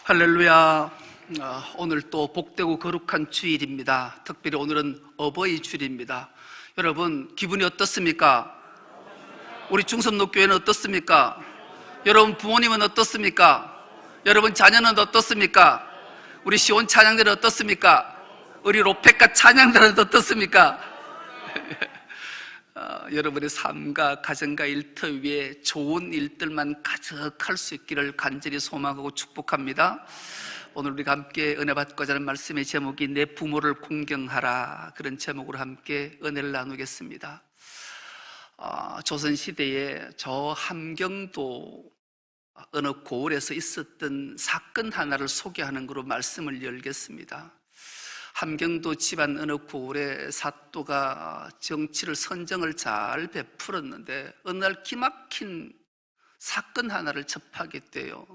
할렐루야. 오늘 또 복되고 거룩한 주일입니다. 특별히 오늘은 어버이 주일입니다. 여러분 기분이 어떻습니까? 우리 중섭로교회는 어떻습니까? 여러분 부모님은 어떻습니까? 여러분 자녀는 어떻습니까? 우리 시온 찬양들은 어떻습니까? 우리 로페카 찬양들은 어떻습니까? 여러분의 삶과 가정과 일터 위에 좋은 일들만 가득할 수 있기를 간절히 소망하고 축복합니다. 오늘 우리가 함께 은혜 받고자 하는 말씀의 제목이 내 부모를 공경하라, 그런 제목으로 함께 은혜를 나누겠습니다. 조선시대에 저 함경도 어느 고을에서 있었던 사건 하나를 소개하는 것으로 말씀을 열겠습니다. 함경도 집안 어느 고을의 사또가 정치를 선정을 잘 베풀었는데 어느 날 기막힌 사건 하나를 접하게 돼요.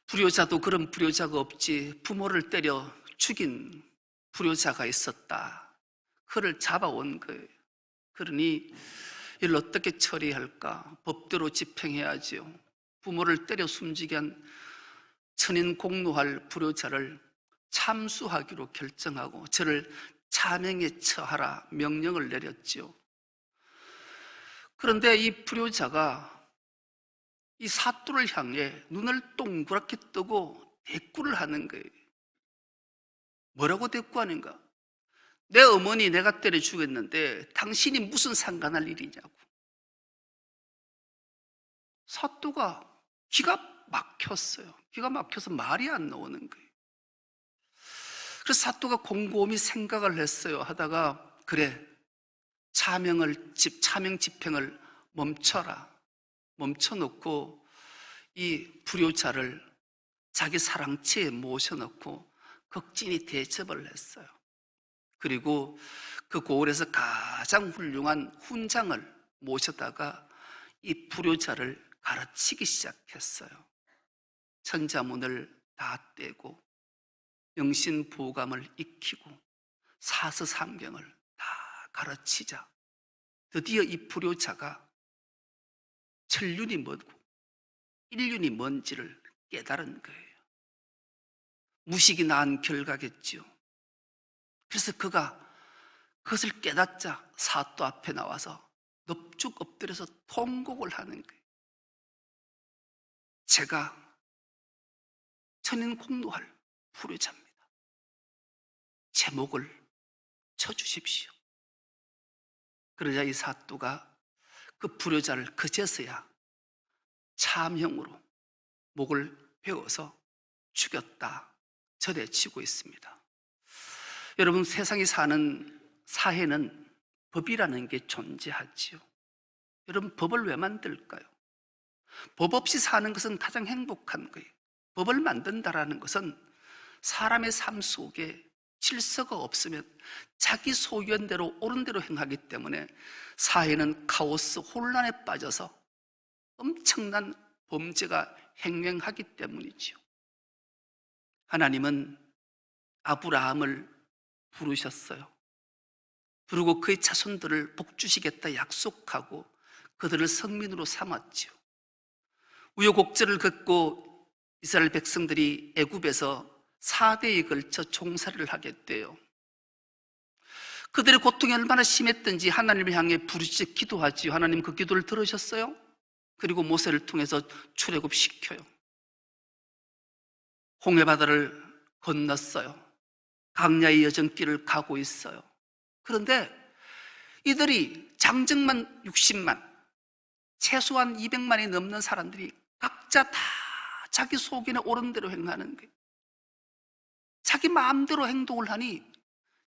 불효자도 그런 불효자가 없지, 부모를 때려 죽인 불효자가 있었다. 그를 잡아온 거예요. 그러니 이를 어떻게 처리할까? 법대로 집행해야지요. 부모를 때려 숨지게 한 천인 공노할 불효자를 참수하기로 결정하고 저를 차명에 처하라 명령을 내렸지요. 그런데 이 불효자가 이 사또를 향해 눈을 동그랗게 뜨고 대꾸를 하는 거예요. 뭐라고 대꾸하는가? 내 어머니 내가 때려 죽였는데 당신이 무슨 상관할 일이냐고. 사또가 기가 막혔어요. 기가 막혀서 말이 안 나오는 거예요. 그래서 사또가 곰곰이 생각을 했어요. 하다가 그래, 차명 집행을 멈춰라. 멈춰놓고 이 불효자를 자기 사랑채에 모셔놓고 극진히 대접을 했어요. 그리고 그 고을에서 가장 훌륭한 훈장을 모셔다가 이 불효자를 가르치기 시작했어요. 천자문을 다 떼고 명신보감을 익히고 사서삼경을 다 가르치자 드디어 이 불효자가 천륜이 뭐고 인륜이 뭔지를 깨달은 거예요. 무식이 낳은 결과겠지요. 그래서 그가 그것을 깨닫자 사또 앞에 나와서 넙죽 엎드려서 통곡을 하는 거예요. 제가 천인 공노할 불효자입니다. 제 목을 쳐주십시오. 그러자 이 사또가 그 불효자를 그제서야 참형으로 목을 베어서 죽였다 전해지고 있습니다. 여러분, 세상에 사는 사회는 법이라는 게 존재하지요. 여러분, 법을 왜 만들까요? 법 없이 사는 것은 가장 행복한 거예요. 법을 만든다라는 것은 사람의 삶 속에 질서가 없으면 자기 소유한 대로 옳은 대로 행하기 때문에 사회는 카오스, 혼란에 빠져서 엄청난 범죄가 행행하기 때문이지요. 하나님은 아브라함을 부르셨어요. 그리고 그의 자손들을 복주시겠다 약속하고 그들을 성민으로 삼았지요. 우여곡절을 겪고 이스라엘 백성들이 애굽에서 4대에 걸쳐 종살이를 하게 돼요. 그들의 고통이 얼마나 심했던지 하나님을 향해 부르짖어 기도하지요. 하나님 그 기도를 들으셨어요. 그리고 모세를 통해서 출애굽시켜요. 홍해바다를 건넜어요. 강야의 여정길을 가고 있어요. 그런데 이들이 장정만 60만, 최소한 200만이 넘는 사람들이 각자 다 자기 속이나 옳은 대로 행하는 거예요. 자기 마음대로 행동을 하니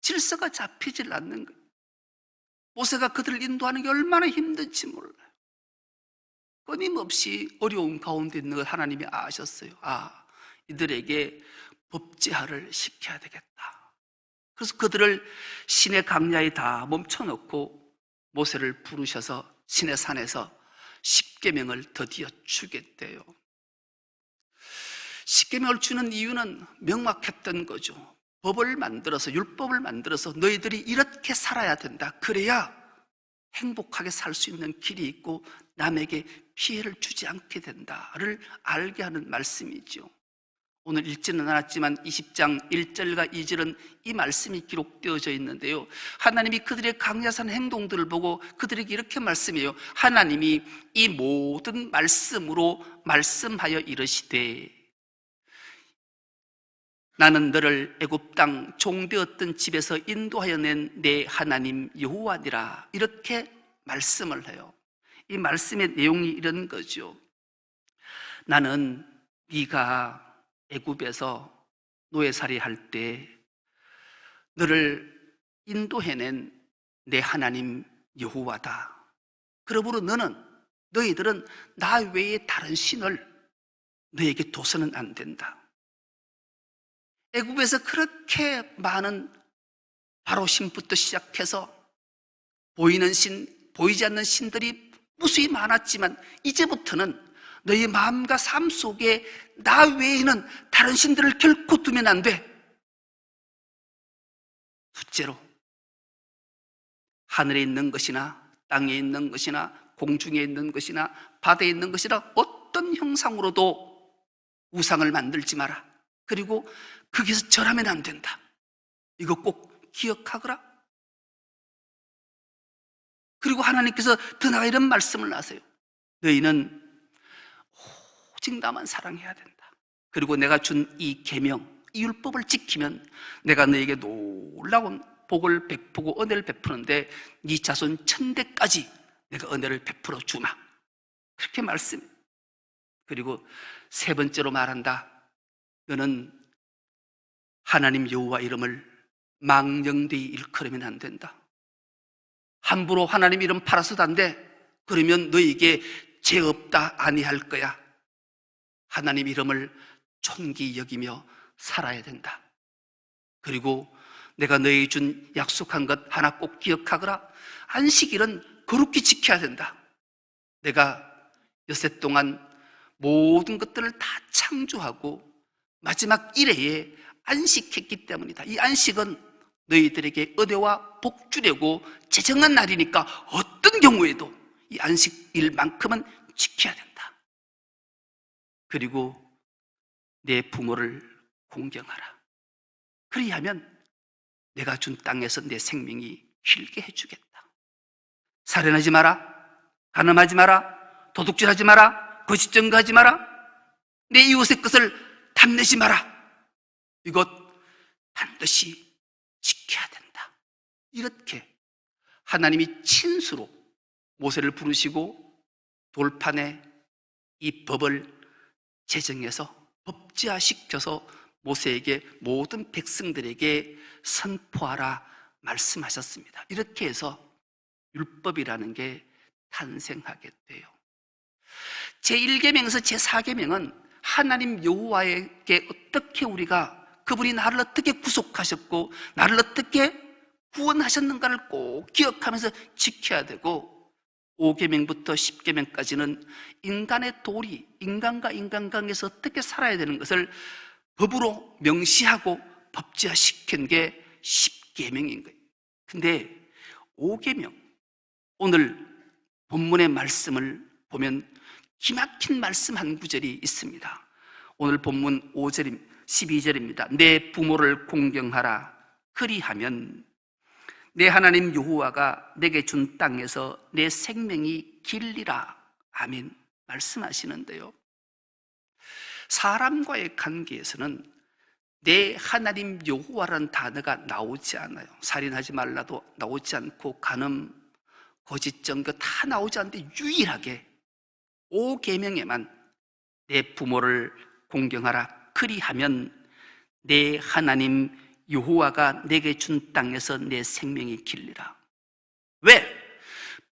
질서가 잡히질 않는 거예요. 모세가 그들을 인도하는 게 얼마나 힘든지 몰라요. 끊임없이 어려운 가운데 있는 걸 하나님이 아셨어요. 이들에게 법제화를 시켜야 되겠다. 그래서 그들을 시내 강야에 다 멈춰놓고 모세를 부르셔서 시내 산에서 십계명을 드디어 주게 돼요. 십계명을 주는 이유는 명확했던 거죠. 법을 만들어서, 율법을 만들어서 너희들이 이렇게 살아야 된다. 그래야 행복하게 살 수 있는 길이 있고 남에게 피해를 주지 않게 된다를 알게 하는 말씀이죠. 오늘 읽지는 않았지만 20장 1절과 2절은 이 말씀이 기록되어져 있는데요, 하나님이 그들의 강야산 행동들을 보고 그들에게 이렇게 말씀해요. 하나님이 이 모든 말씀으로 말씀하여 이르시되 나는 너를 애굽 땅 종되었던 집에서 인도하여 낸 내 하나님 여호와니라, 이렇게 말씀을 해요. 이 말씀의 내용이 이런 거죠. 나는 네가 애굽에서 노예살이 할 때 너를 인도해낸 내 하나님 여호와다. 그러므로 너희들은 나 외에 다른 신을 너에게 둬서는 안 된다. 애굽에서 그렇게 많은 바로 신부터 시작해서 보이는 신, 보이지 않는 신들이 무수히 많았지만 이제부터는 너희 마음과 삶 속에 나 외에는 다른 신들을 결코 두면 안 돼. 둘째로, 하늘에 있는 것이나 땅에 있는 것이나 공중에 있는 것이나 바다에 있는 것이나 어떤 형상으로도 우상을 만들지 마라. 그리고 거기서 절하면 안 된다. 이거 꼭 기억하거라. 그리고 하나님께서 더 나아가 이런 말씀을 하세요. 너희는 오직 나만 사랑해야 된다. 그리고 내가 준 이 계명, 이 율법을 지키면 내가 너에게 놀라운 복을 베푸고 은혜를 베푸는데 네 자손 1000대까지 내가 은혜를 베풀어 주마. 그렇게 말씀. 그리고 세 번째로 말한다. 너는 하나님 여호와 이름을 망령되이 일컬으면 안 된다. 함부로 하나님 이름 팔아서도 안 돼. 그러면 너에게 죄 없다 아니할 거야. 하나님 이름을 존귀 여기며 살아야 된다. 그리고 내가 너에게 준 약속한 것 하나 꼭 기억하거라. 안식일은 거룩히 지켜야 된다. 내가 엿새 동안 모든 것들을 다 창조하고 마지막 일회에 안식했기 때문이다. 이 안식은 너희들에게 은혜와 복 주려고 제정한 날이니까 어떤 경우에도 이 안식일만큼은 지켜야 된다. 그리고 내 부모를 공경하라. 그리하면 내가 준 땅에서 내 생명이 길게 해주겠다. 살인하지 마라. 간음하지 마라. 도둑질하지 마라. 거짓 증거하지 마라. 내 이웃의 것을 탐내지 마라. 이것 반드시 지켜야 된다. 이렇게 하나님이 친수로 모세를 부르시고 돌판에 이 법을 제정해서 법제화시켜서 모세에게 모든 백성들에게 선포하라 말씀하셨습니다. 이렇게 해서 율법이라는 게 탄생하게 돼요. 제1계명에서 제4계명은 하나님 여호와에게 어떻게 우리가 그분이 나를 어떻게 구속하셨고 나를 어떻게 구원하셨는가를 꼭 기억하면서 지켜야 되고, 5계명부터 10계명까지는 인간의 도리, 인간과 인간관계에서 어떻게 살아야 되는 것을 법으로 명시하고 법제화시킨 게 10계명인 거예요. 근데 5계명, 오늘 본문의 말씀을 보면 기막힌 말씀 한 구절이 있습니다. 오늘 본문 5절, 12절입니다. 내 부모를 공경하라. 그리하면 내 하나님 여호와가 내게 준 땅에서 내 생명이 길리라. 아멘. 말씀하시는데요, 사람과의 관계에서는 내 하나님 여호와라는 단어가 나오지 않아요. 살인하지 말라도 나오지 않고 간음, 거짓 증거 다 나오지 않는데 유일하게 5계명에만 내 부모를 공경하라. 그리하면 내 하나님 여호와가 내게 준 땅에서 내 생명이 길리라. 왜?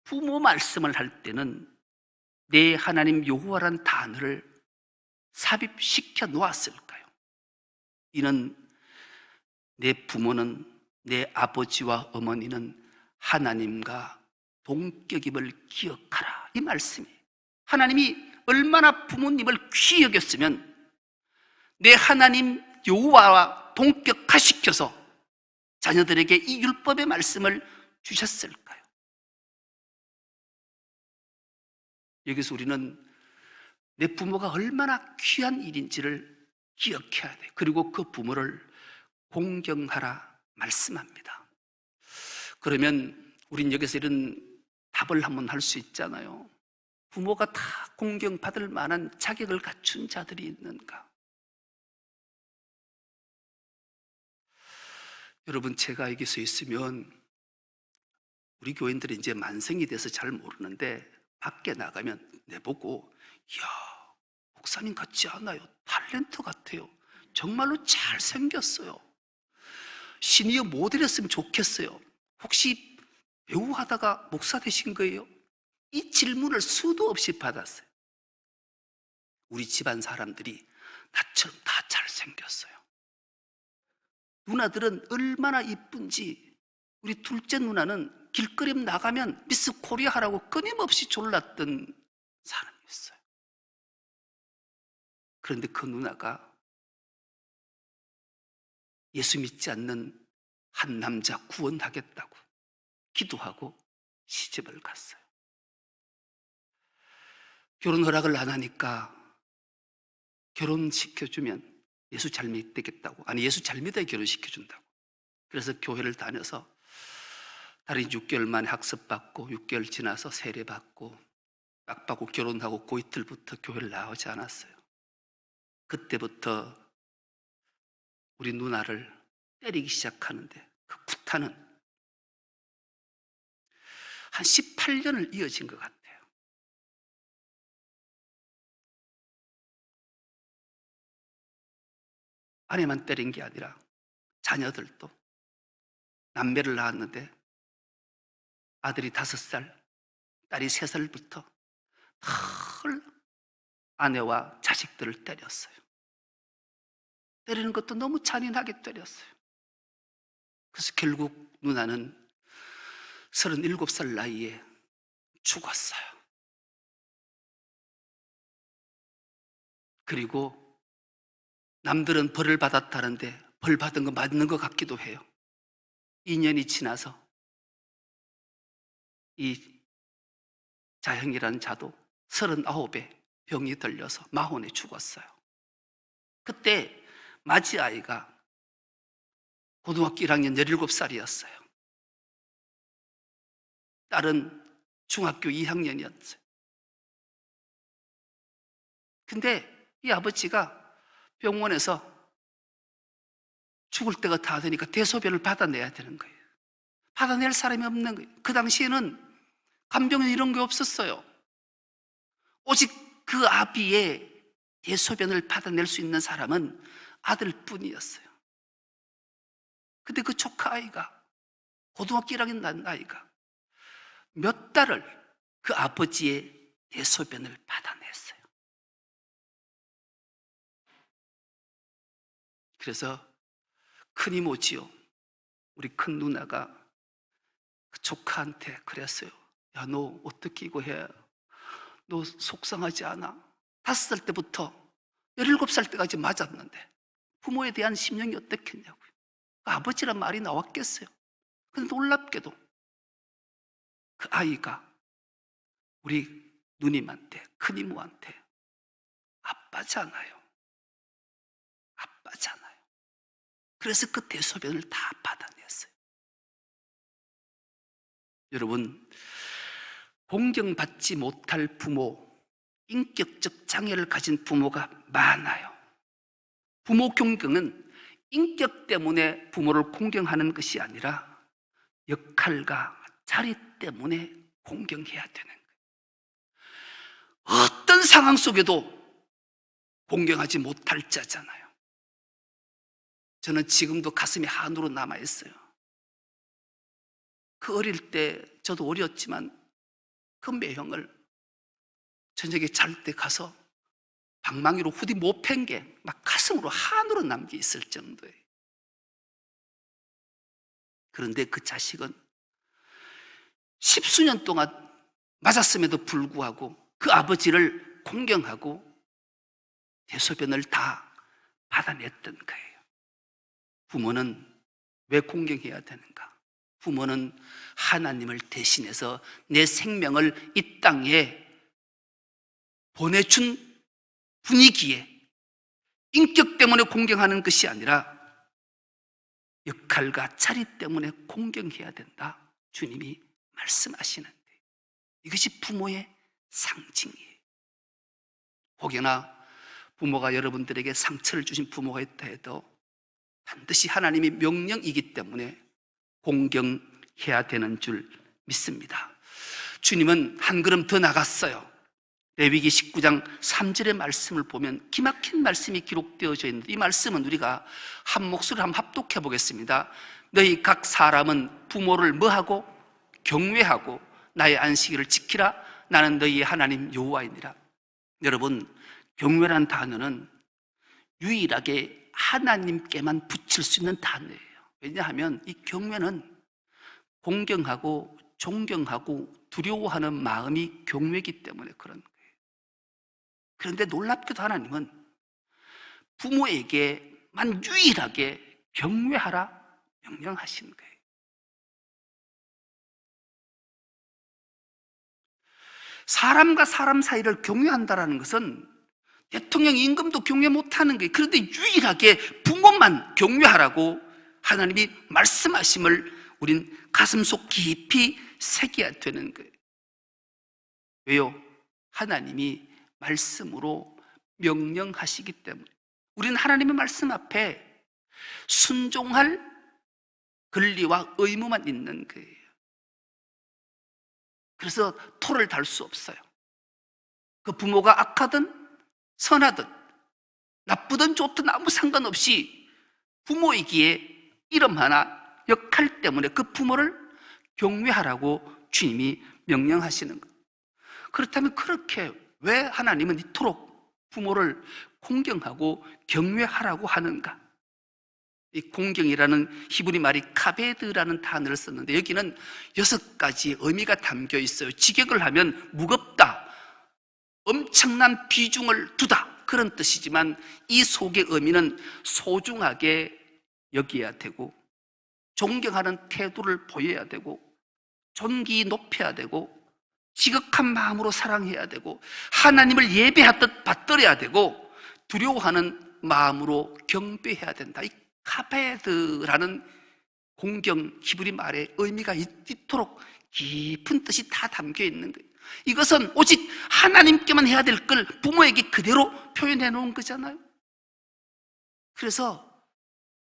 부모 말씀을 할 때는 내 하나님 여호와라는 단어를 삽입시켜 놓았을까요? 이는 내 부모는, 내 아버지와 어머니는 하나님과 동격임을 기억하라. 이 말씀이에요. 하나님이 얼마나 부모님을 귀히 여겼으면 내 하나님 여호와와 동격화시켜서 자녀들에게 이 율법의 말씀을 주셨을까요? 여기서 우리는 내 부모가 얼마나 귀한 일인지를 기억해야 돼. 그리고 그 부모를 공경하라 말씀합니다. 그러면 우린 여기서 이런 답을 한번 할 수 있잖아요. 부모가 다 공경받을 만한 자격을 갖춘 자들이 있는가? 여러분, 제가 여기 서 있으면 우리 교인들이 이제 만성이 돼서 잘 모르는데 밖에 나가면 내보고 이야, 목사님 같지 않아요. 탤런트 같아요. 정말로 잘생겼어요. 시니어 모델이었으면 좋겠어요. 혹시 배우 하다가 목사 되신 거예요? 이 질문을 수도 없이 받았어요. 우리 집안 사람들이 나처럼 다 잘생겼어요. 누나들은 얼마나 이쁜지 우리 둘째 누나는 길거리 나가면 미스 코리아 하라고 끊임없이 졸랐던 사람이었어요. 그런데 그 누나가 예수 믿지 않는 한 남자 구원하겠다고 기도하고 시집을 갔어요. 결혼 허락을 안 하니까 결혼시켜주면 예수 잘 믿겠다고, 아니 예수 잘 믿어야 결혼시켜준다고. 그래서 교회를 다녀서 달인 6개월 만에 학습받고 6개월 지나서 세례받고 딱 받고 결혼하고 그 이틀부터 교회를 나오지 않았어요. 그때부터 우리 누나를 때리기 시작하는데 그 구타는 한 18년을 이어진 것 같아요. 아내만 때린 게 아니라 자녀들도. 남매를 낳았는데 아들이 5살, 딸이 3살부터 늘 아내와 자식들을 때렸어요. 때리는 것도 너무 잔인하게 때렸어요. 그래서 결국 누나는 37살 나이에 죽었어요. 그리고 남들은 벌을 받았다는데 벌 받은 거 맞는 것 같기도 해요. 2년이 지나서 이 자형이라는 자도 39에 병이 들려서 마흔에 죽었어요. 그때 맞이아이가 고등학교 1학년 17살이었어요. 딸은 중학교 2학년이었어요. 근데 이 아버지가 병원에서 죽을 때가 다 되니까 대소변을 받아내야 되는 거예요. 받아낼 사람이 없는 거예요. 그 당시에는 간병인 이런 게 없었어요. 오직 그 아비의 대소변을 받아낼 수 있는 사람은 아들뿐이었어요. 근데 그 조카 아이가, 고등학교 1학년 난 아이가 몇 달을 그 아버지의 대소변을 받아냈어요. 그래서 큰 이모지요, 우리 큰 누나가 그 조카한테 그랬어요. 야, 너 어떻게 이거 해? 너 속상하지 않아? 5살 때부터 17살 때까지 맞았는데 부모에 대한 심령이 어떻겠냐고요. 그 아버지란 말이 나왔겠어요. 근데 놀랍게도 그 아이가 우리 누님한테, 큰 이모한테 아빠잖아요. 아빠잖아요. 그래서 그 대소변을 다 받아냈어요. 여러분, 공경받지 못할 부모, 인격적 장애를 가진 부모가 많아요. 부모 공경은 인격 때문에 부모를 공경하는 것이 아니라 역할과 자리 때문에 공경해야 되는 거예요. 어떤 상황 속에도 공경하지 못할 자잖아요. 저는 지금도 가슴이 한으로 남아있어요. 그 어릴 때, 저도 어렸지만 그 매형을 저녁에 잘 때 가서 방망이로 후디 못 팬 게 막 가슴으로 한으로 남겨 있을 정도예요. 그런데 그 자식은 10수년 동안 맞았음에도 불구하고 그 아버지를 공경하고 대소변을 다 받아냈던 거예요. 부모는 왜 공경해야 되는가? 부모는 하나님을 대신해서 내 생명을 이 땅에 보내준 분위기에, 인격 때문에 공경하는 것이 아니라 역할과 자리 때문에 공경해야 된다. 주님이 말씀하시는 거예요. 이것이 부모의 상징이에요. 혹여나 부모가 여러분들에게 상처를 주신 부모가 있다 해도 반드시 하나님의 명령이기 때문에 공경해야 되는 줄 믿습니다. 주님은 한 걸음 더 나갔어요. 레위기 19장 3절의 말씀을 보면 기막힌 말씀이 기록되어져 있는데, 이 말씀은 우리가 한 목소리로 한번 합독해 보겠습니다. 너희 각 사람은 부모를 뭐하고? 경외하고 나의 안식일을 지키라. 나는 너희의 하나님 여호와이니라. 여러분, 경외라는 단어는 유일하게 하나님께만 붙일 수 있는 단어예요. 왜냐하면 이 경외는 공경하고 존경하고 두려워하는 마음이 경외이기 때문에 그런 거예요. 그런데 놀랍게도 하나님은 부모에게만 유일하게 경외하라 명령하시는 거예요. 사람과 사람 사이를 경외한다는 것은 대통령 임금도 경외 못하는 거예요. 그런데 유일하게 부모만 경외하라고 하나님이 말씀하심을 우린 가슴속 깊이 새겨야 되는 거예요. 왜요? 하나님이 말씀으로 명령하시기 때문에. 우리는 하나님의 말씀 앞에 순종할 권리와 의무만 있는 거예요. 그래서 토를 달 수 없어요. 그 부모가 악하든 선하든 나쁘든 좋든 아무 상관없이 부모이기에 이름 하나 역할 때문에 그 부모를 경외하라고 주님이 명령하시는 것. 그렇다면 그렇게 왜 하나님은 이토록 부모를 공경하고 경외하라고 하는가? 이 공경이라는 히브리 말이 카베드라는 단어를 썼는데 여기는 6가지 의미가 담겨 있어요. 직역을 하면 무겁다, 엄청난 비중을 두다, 그런 뜻이지만 이 속의 의미는 소중하게 여겨야 되고 존경하는 태도를 보여야 되고 존귀 높여야 되고 지극한 마음으로 사랑해야 되고 하나님을 예배하듯 받들어야 되고 두려워하는 마음으로 경배해야 된다. 이 카베드라는 공경 히브리 말의 의미가 이토록 깊은 뜻이 다 담겨 있는 거예요. 이것은 오직 하나님께만 해야 될 걸 부모에게 그대로 표현해 놓은 거잖아요. 그래서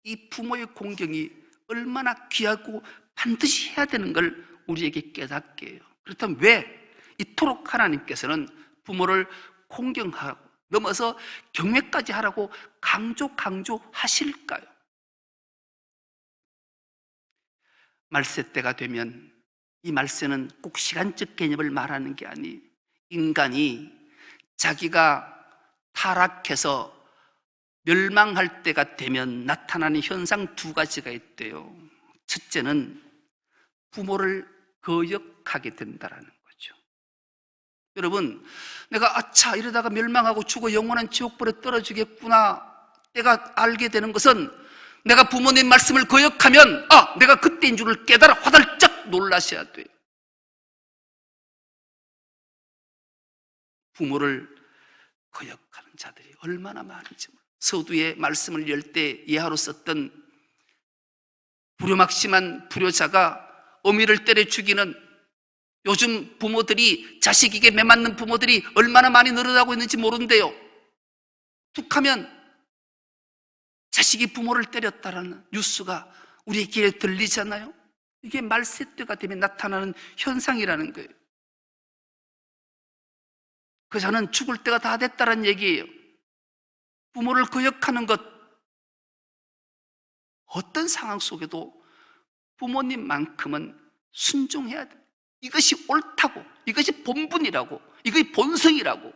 이 부모의 공경이 얼마나 귀하고 반드시 해야 되는 걸 우리에게 깨닫게 해요. 그렇다면 왜 이토록 하나님께서는 부모를 공경하고 넘어서 경외까지 하라고 강조하실까요? 말세 때가 되면, 이 말세는 꼭 시간적 개념을 말하는 게 아니, 인간이 자기가 타락해서 멸망할 때가 되면 나타나는 현상 2가지가 있대요. 첫째는 부모를 거역하게 된다는 거죠. 여러분, 내가 아차 이러다가 멸망하고 죽어 영원한 지옥불에 떨어지겠구나 때가 알게 되는 것은 내가 부모님 말씀을 거역하면 내가 그때인 줄을 깨달아 화들짝 놀라셔야 돼요. 부모를 거역하는 자들이 얼마나 많은지 몰라요. 서두에 말씀을 열 때 예하로 썼던 불효막심한 불효자가 어미를 때려 죽이는, 요즘 부모들이, 자식에게 매맞는 부모들이 얼마나 많이 늘어나고 있는지 모른대요. 툭하면 자식이 부모를 때렸다라는 뉴스가 우리의 귀에 들리잖아요. 이게 말세 때가 되면 나타나는 현상이라는 거예요. 저는 죽을 때가 다 됐다는 얘기예요. 부모를 거역하는 것, 어떤 상황 속에도 부모님만큼은 순종해야 돼. 이것이 옳다고, 이것이 본분이라고, 이것이 본성이라고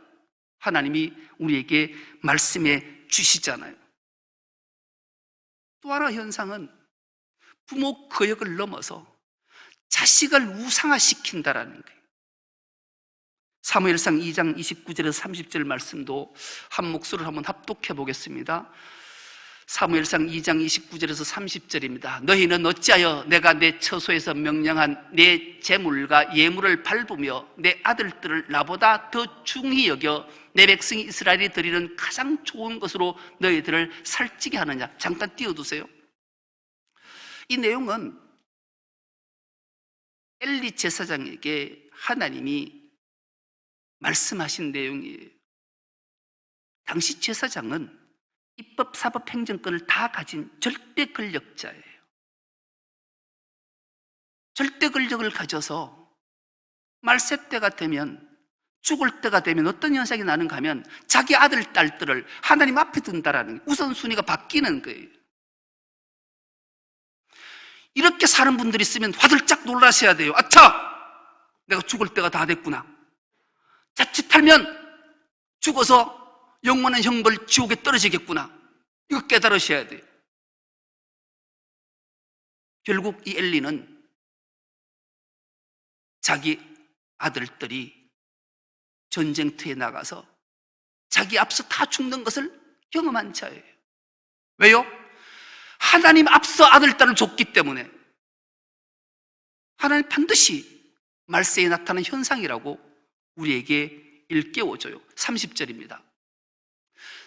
하나님이 우리에게 말씀해 주시잖아요. 또 하나 현상은 부모 거역을 넘어서 자식을 우상화시킨다라는 거예요. 사무엘상 2장 29절에서 30절 말씀도 한 목소리를 한번 합독해 보겠습니다. 사무엘상 2장 29절에서 30절입니다. 너희는 어찌하여 내가 내 처소에서 명령한 내 제물과 예물을 밟으며 내 아들들을 나보다 더 중히 여겨 내 백성이 이스라엘이 드리는 가장 좋은 것으로 너희들을 살찌게 하느냐. 잠깐 띄워두세요. 이 내용은 엘리 제사장에게 하나님이 말씀하신 내용이에요. 당시 제사장은 입법, 사법, 행정권을 다 가진 절대 권력자예요. 절대 권력을 가져서 말세 때가 되면, 죽을 때가 되면 어떤 현상이 나는가 하면 자기 아들, 딸들을 하나님 앞에 둔다라는 우선순위가 바뀌는 거예요. 이렇게 사는 분들이 있으면 화들짝 놀라셔야 돼요. 아차! 내가 죽을 때가 다 됐구나. 자칫하면 죽어서 영원한 형벌 지옥에 떨어지겠구나. 이거 깨달으셔야 돼요. 결국 이 엘리는 자기 아들들이 전쟁터에 나가서 자기 앞서 다 죽는 것을 경험한 자예요. 왜요? 하나님 앞서 아들, 딸을 줬기 때문에. 하나님 반드시 말세에 나타나는 현상이라고 우리에게 일깨워줘요. 30절입니다.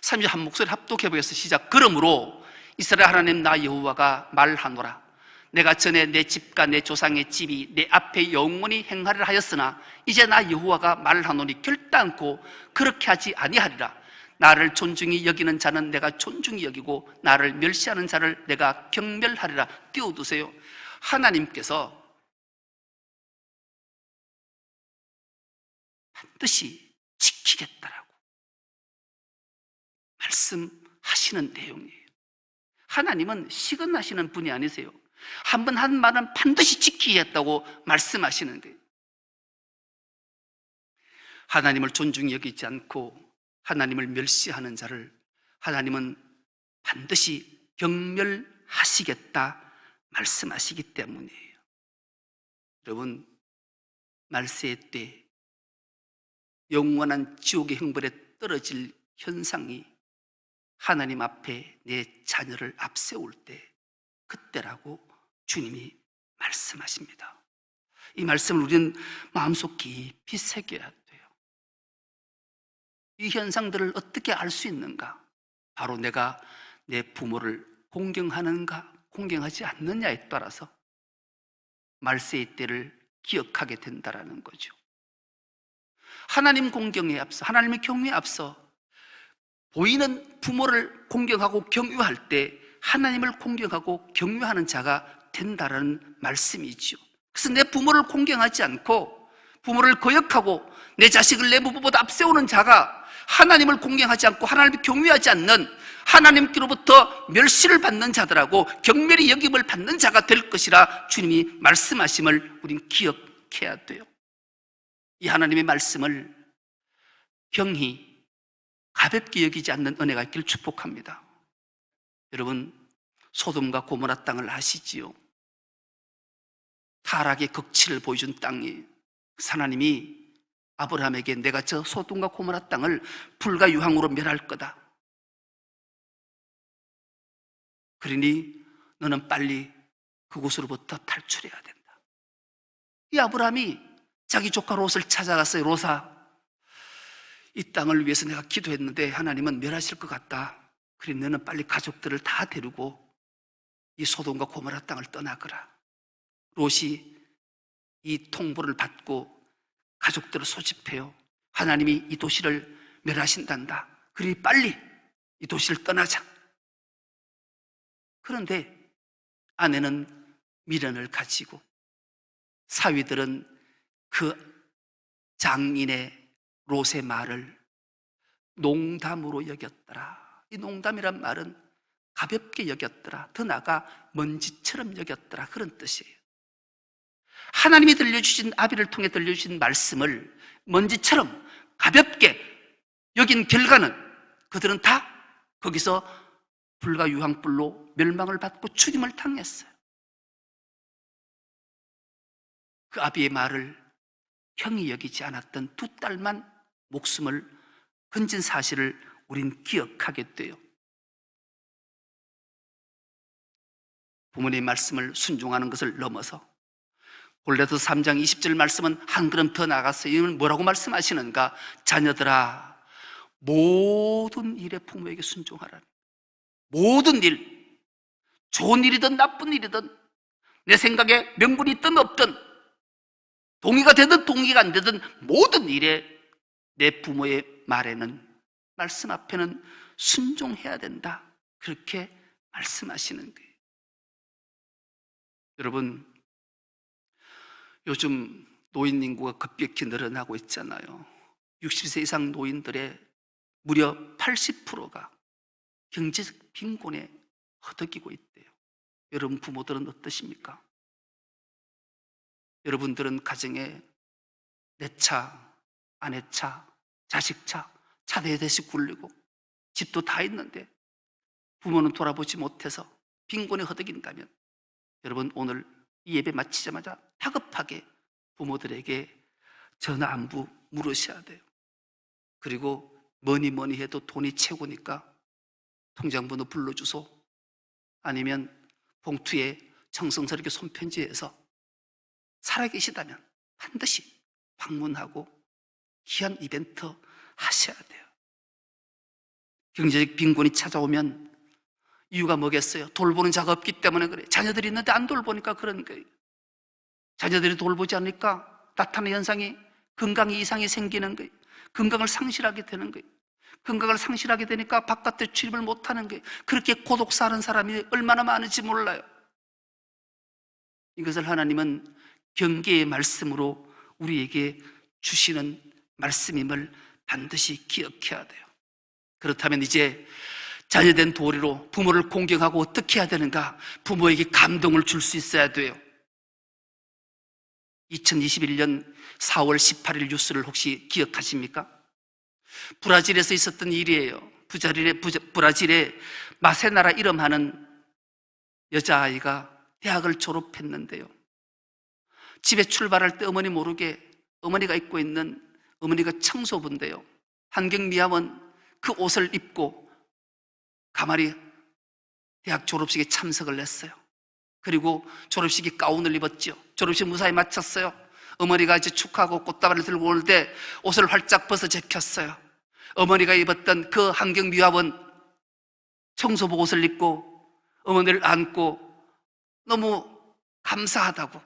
30절 한 목소리 합독해보겠습니다. 시작. 그러므로 이스라엘 하나님 나 여호와가 말하노라. 내가 전에 내 집과 내 조상의 집이 내 앞에 영원히 행하리라 하였으나 이제 나 여호와가 말하노니 결단코 그렇게 하지 아니하리라. 나를 존중히 여기는 자는 내가 존중히 여기고 나를 멸시하는 자를 내가 경멸하리라. 띄워두세요. 하나님께서 반드시 지키겠다라고 말씀하시는 내용이에요. 하나님은 시건하시는 분이 아니세요. 한 번 한 말은 반드시 지키겠다고 말씀하시는 거예요. 하나님을 존중히 여기지 않고 하나님을 멸시하는 자를 하나님은 반드시 경멸하시겠다 말씀하시기 때문이에요. 여러분, 말세의 때 영원한 지옥의 형벌에 떨어질 현상이 하나님 앞에 내 자녀를 앞세울 때 그때라고 주님이 말씀하십니다. 이 말씀을 우리는 마음속 깊이 새겨야 돼요. 이 현상들을 어떻게 알 수 있는가? 바로 내가 내 부모를 공경하는가 공경하지 않느냐에 따라서 말세의 때를 기억하게 된다는 거죠. 하나님 공경에 앞서, 하나님의 경외에 앞서 보이는 부모를 공경하고 경유할 때 하나님을 공경하고 경유하는 자가 된다는 말씀이지요. 그래서 내 부모를 공경하지 않고 부모를 거역하고 내 자식을 내 부모보다 앞세우는 자가 하나님을 공경하지 않고 하나님을 경외하지 않는 하나님께로부터 멸시를 받는 자들하고 경멸의 여김을 받는 자가 될 것이라 주님이 말씀하심을 우린 기억해야 돼요. 이 하나님의 말씀을 경히 가볍게 여기지 않는 은혜가 있기를 축복합니다. 여러분, 소돔과 고모라 땅을 아시지요? 타락의 극치를 보여준 땅이 하나님이 아브라함에게 내가 저 소돔과 고모라 땅을 불과 유황으로 멸할 거다. 그러니 너는 빨리 그곳으로부터 탈출해야 된다. 이 아브라함이 자기 조카 롯을 찾아갔어요. 롯아, 이 땅을 위해서 내가 기도했는데 하나님은 멸하실 것 같다. 그래 너는 빨리 가족들을 다 데리고 이 소돔과 고모라 땅을 떠나거라. 롯이 이 통보를 받고 가족들을 소집해요. 하나님이 이 도시를 멸하신단다. 그래 빨리 이 도시를 떠나자. 그런데 아내는 미련을 가지고 사위들은 그 장인의 롯의 말을 농담으로 여겼더라. 이 농담이란 말은 가볍게 여겼더라. 더 나아가 먼지처럼 여겼더라. 그런 뜻이에요. 하나님이 들려주신, 아비를 통해 들려주신 말씀을 먼지처럼 가볍게 여긴 결과는 그들은 다 거기서 불과 유황불로 멸망을 받고 죽임을 당했어요. 그 아비의 말을 형이 여기지 않았던 두 딸만 목숨을 건진 사실을 우린 기억하게 돼요. 부모님 말씀을 순종하는 것을 넘어서 골로새 3장 20절 말씀은 한 걸음 더 나갔어요. 이는 뭐라고 말씀하시는가? 자녀들아, 모든 일에 부모에게 순종하라. 모든 일, 좋은 일이든 나쁜 일이든, 내 생각에 명분이 있든 없든, 동의가 되든 동의가 안 되든 모든 일에 내 부모의 말에는, 말씀 앞에는 순종해야 된다. 그렇게 말씀하시는 거예요. 여러분, 요즘 노인 인구가 급격히 늘어나고 있잖아요. 60세 이상 노인들의 무려 80%가 경제적 빈곤에 허덕이고 있대요. 여러분 부모들은 어떠십니까? 여러분들은 가정에 내 차, 아내 차, 자식 차, 차 4대씩 굴리고 집도 다 있는데 부모는 돌아보지 못해서 빈곤에 허덕인다면 여러분 오늘 이 예배 마치자마자 다급하게 부모들에게 전화 안부 물으셔야 돼요. 그리고 뭐니 해도 돈이 최고니까 통장번호 불러주소, 아니면 봉투에 정성스럽게 손편지해서 살아계시다면 반드시 방문하고 귀한 이벤트 하셔야 돼요. 경제적 빈곤이 찾아오면 이유가 뭐겠어요? 돌보는 자가 없기 때문에 그래요. 자녀들이 있는데 안 돌보니까 그런 거예요. 자녀들이 돌보지 않으니까 나타나는 현상이 건강에 이상이 생기는 거예요. 건강을 상실하게 되는 거예요. 건강을 상실하게 되니까 바깥에 출입을 못하는 거예요. 그렇게 고독 사는 사람이 얼마나 많은지 몰라요. 이것을 하나님은 경계의 말씀으로 우리에게 주시는 말씀임을 반드시 기억해야 돼요. 그렇다면 이제 자녀된 도리로 부모를 공경하고 어떻게 해야 되는가? 부모에게 감동을 줄 수 있어야 돼요. 2021년 4월 18일 뉴스를 혹시 기억하십니까? 브라질에서 있었던 일이에요. 브라질의 마세나라 이름하는 여자아이가 대학을 졸업했는데요. 집에 출발할 때 어머니 모르게 어머니가 입고 있는, 어머니가 청소부인데요, 환경미화원 그 옷을 입고 가만히 대학 졸업식에 참석을 했어요. 그리고 졸업식에 가운을 입었죠. 졸업식 무사히 마쳤어요. 어머니가 이제 축하하고 꽃다발을 들고 올 때 옷을 활짝 벗어 제꼈어요. 어머니가 입었던 그 환경미화원 청소부 옷을 입고 어머니를 안고 너무 감사하다고,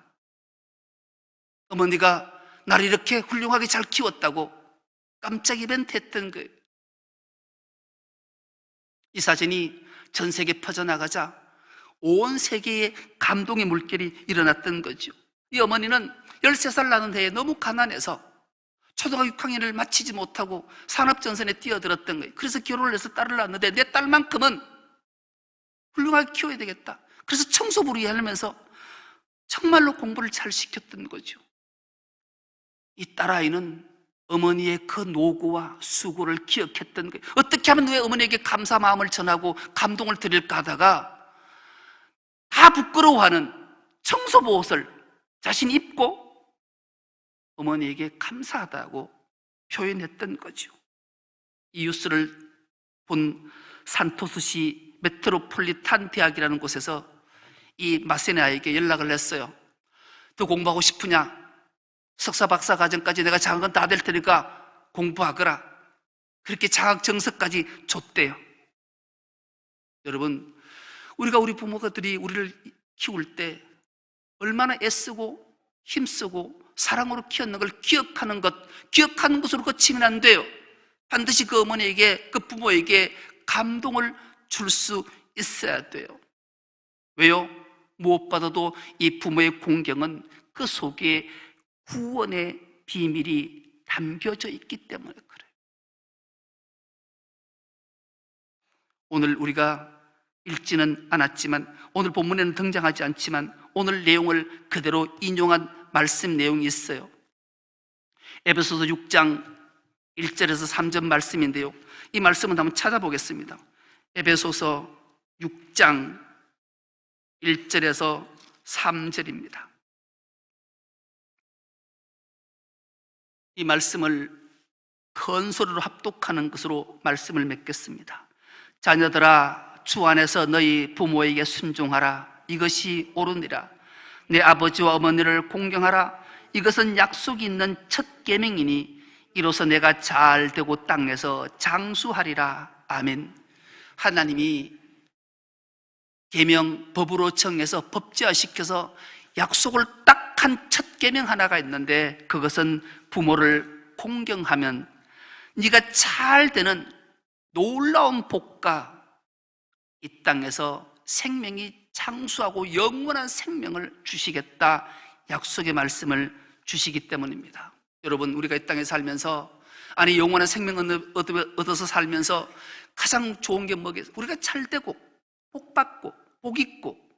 어머니가 나를 이렇게 훌륭하게 잘 키웠다고 깜짝 이벤트 했던 거예요. 이 사진이 전 세계에 퍼져나가자 온 세계에 감동의 물결이 일어났던 거죠. 이 어머니는 13살 나는 해에 너무 가난해서 초등학교 6학년을 마치지 못하고 산업전선에 뛰어들었던 거예요. 그래서 결혼을 해서 딸을 낳았는데 내 딸만큼은 훌륭하게 키워야 되겠다. 그래서 청소부로 일하면서 정말로 공부를 잘 시켰던 거죠. 이 딸아이는 어머니의 그 노고와 수고를 기억했던 거예요. 어떻게 하면 왜 어머니에게 감사 마음을 전하고 감동을 드릴까 하다가 다 부끄러워하는 청소부 옷을 자신이 입고 어머니에게 감사하다고 표현했던 거죠. 이 뉴스를 본 산토스시 메트로폴리탄 대학이라는 곳에서 이 마세나에게 연락을 했어요. 더 공부하고 싶으냐? 석사 박사 과정까지 내가 장학금 다 될 테니까 공부하거라. 그렇게 장학 정서까지 줬대요. 여러분, 우리가 우리 부모들이 우리를 키울 때 얼마나 애쓰고 힘쓰고 사랑으로 키웠는 걸 기억하는 것으로 그치면 안 돼요. 반드시 그 어머니에게, 그 부모에게 감동을 줄 수 있어야 돼요. 왜요? 무엇보다도 이 부모의 공경은 그 속에 구원의 비밀이 담겨져 있기 때문에 그래요. 오늘 우리가 읽지는 않았지만, 오늘 본문에는 등장하지 않지만 오늘 내용을 그대로 인용한 말씀 내용이 있어요. 에베소서 6장 1절에서 3절 말씀인데요, 이 말씀을 한번 찾아보겠습니다. 에베소서 6장 1절에서 3절입니다. 이 말씀을 큰 소리로 합독하는 것으로 말씀을 맺겠습니다. 자녀들아, 주 안에서 너희 부모에게 순종하라. 이것이 옳으니라. 내 아버지와 어머니를 공경하라. 이것은 약속이 있는 첫 계명이니 이로써 내가 잘 되고 땅에서 장수하리라. 아멘. 하나님이 계명 법으로 정해서 법제화시켜서 약속을 딱 한 첫 계명 하나가 있는데, 그것은 부모를 공경하면 네가 잘 되는 놀라운 복과 이 땅에서 생명이 장수하고 영원한 생명을 주시겠다, 약속의 말씀을 주시기 때문입니다. 여러분, 우리가 이 땅에 살면서, 아니 영원한 생명을 얻어서 살면서 가장 좋은 게 뭐겠어요? 우리가 잘 되고 복받고 복있고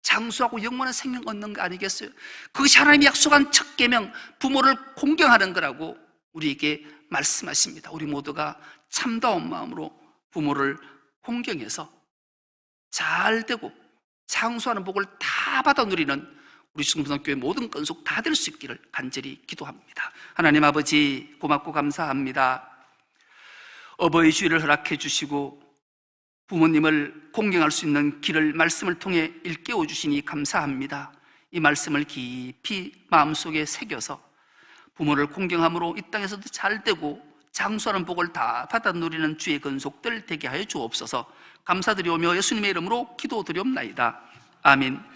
장수하고 영원한 생명 얻는 거 아니겠어요? 그것이 하나님이 약속한 첫 계명, 부모를 공경하는 거라고 우리에게 말씀하십니다. 우리 모두가 참다운 마음으로 부모를 공경해서 잘 되고 장수하는 복을 다 받아 누리는 우리 중부산교회 모든 건속 다 될 수 있기를 간절히 기도합니다. 하나님 아버지, 고맙고 감사합니다. 어버이 주일을 허락해 주시고 부모님을 공경할 수 있는 길을 말씀을 통해 일깨워 주시니 감사합니다. 이 말씀을 깊이 마음속에 새겨서 부모를 공경함으로 이 땅에서도 잘 되고 장수하는 복을 다 받아 누리는 주의 건속들 되게 하여 주옵소서. 감사드리오며 예수님의 이름으로 기도드리옵나이다. 아멘.